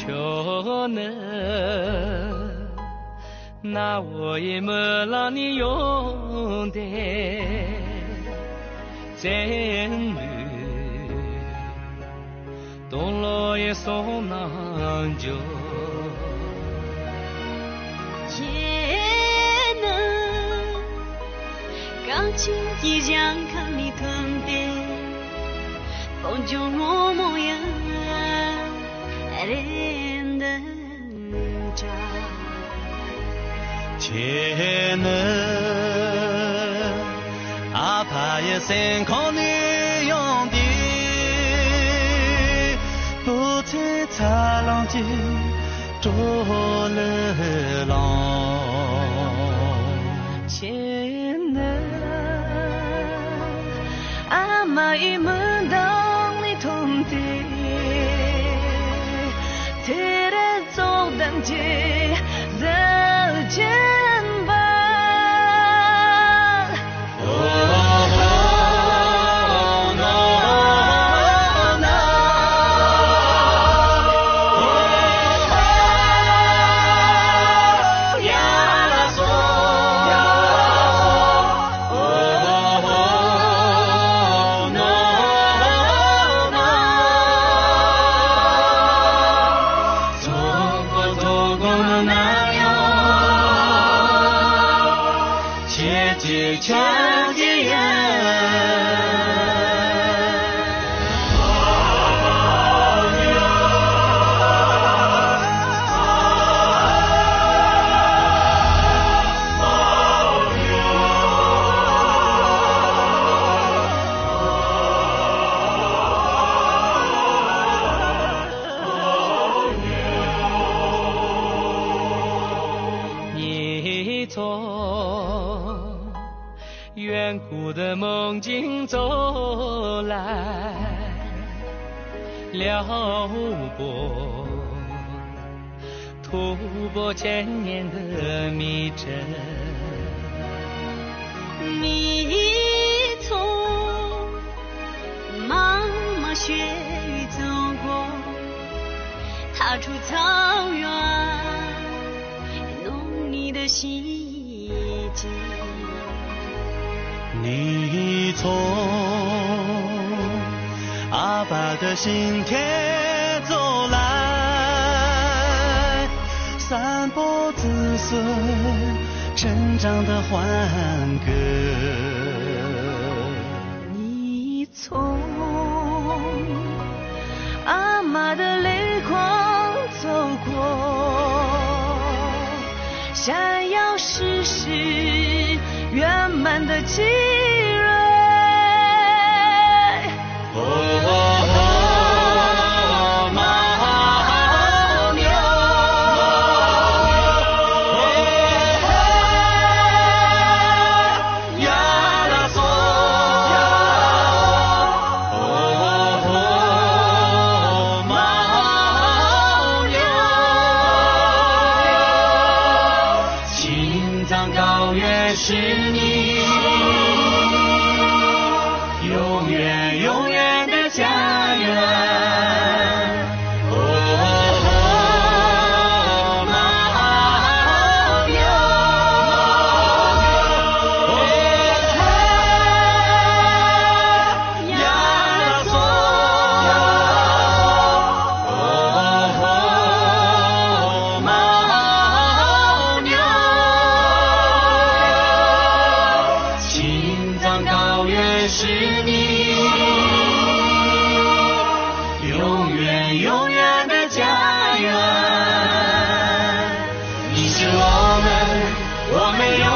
可能，那我也没让你用的真女，动了也送难就。也能钢琴一样看你吞的风就落模样连得着且能阿怕也身靠你用的不再擦浪迹着了浪前能阿妈一门当你同的铁的走等街的肩膀远古的梦境走来撩拨突破千年的迷阵你从茫茫雪域走过踏出草原浓你的细节你从阿爸的心田走来散播子孙成长的欢歌你从阿妈的泪光走过闪耀世事圆满的奇瑞是你永远永远的家园牦牛亚索牦牛青藏高原是你永远永远的家园你是我们永